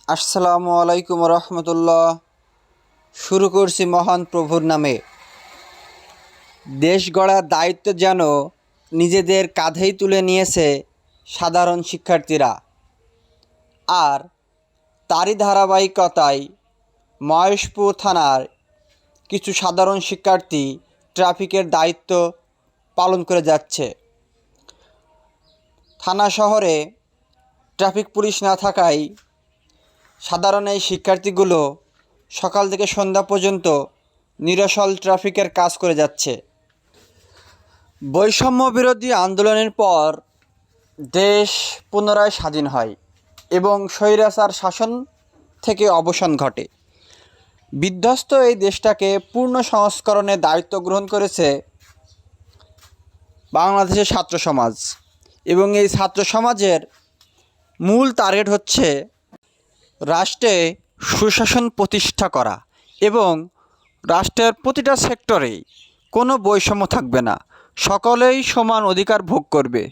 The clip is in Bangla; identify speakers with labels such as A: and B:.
A: আসসালামু আলাইকুম রহমতুল্লাহ। শুরু করছি মহান প্রভুর নামে। দেশ গড়ার দায়িত্ব যেন নিজেদের কাঁধেই তুলে নিয়েছে সাধারণ শিক্ষার্থীরা। আর তারই ধারাবাহিকতায় মহেশপুর থানার কিছু সাধারণ শিক্ষার্থী ট্রাফিকের দায়িত্ব পালন করে যাচ্ছে। থানা শহরে ট্রাফিক পুলিশ না থাকায় সাধারণ এই শিক্ষার্থীগুলো সকাল থেকে সন্ধ্যা পর্যন্ত নিরসল ট্রাফিকের কাজ করে যাচ্ছে। বৈষম্য বিরোধী আন্দোলনের পর দেশ পুনরায় স্বাধীন হয় এবং স্বৈরাচার শাসন থেকে অবসান ঘটে। বিধ্বস্ত এই দেশটাকে পূর্ণ সংস্করণের দায়িত্ব গ্রহণ করেছে বাংলাদেশের ছাত্র সমাজ, এবং এই ছাত্র সমাজের মূল টার্গেট হচ্ছে রাষ্ট্রে সুশাসন প্রতিষ্ঠা করা এবং রাষ্ট্রের প্রতিটা সেক্টরেই কোনো বৈষম্য থাকবে না, সকলেই সমান অধিকার ভোগ করবে।